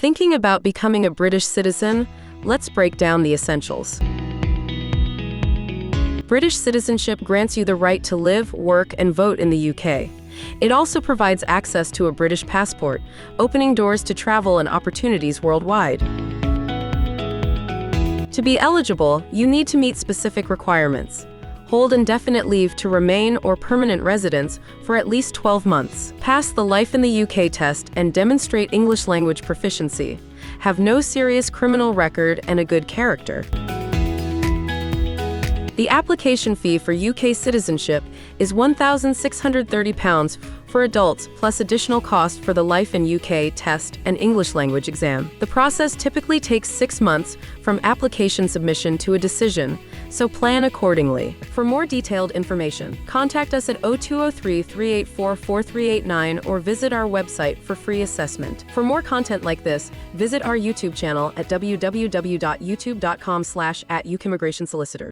Thinking about becoming a British citizen? Let's break down the essentials. British citizenship grants you the right to live, work, and vote in the UK. It also provides access to a British passport, opening doors to travel and opportunities worldwide. To be eligible, you need to meet specific requirements. Hold indefinite leave to remain or permanent residence for at least 12 months. Pass the Life in the UK test and demonstrate English language proficiency. Have no serious criminal record and a good character. The application fee for UK citizenship is £1,630 for adults, plus additional cost for the Life in UK test and English language exam. The process typically takes 6 months from application submission to a decision, so plan accordingly. For more detailed information, contact us at 0203-384-4389 or visit our website for free assessment. For more content like this, visit our YouTube channel at www.youtube.com/@UK Immigration Solicitors.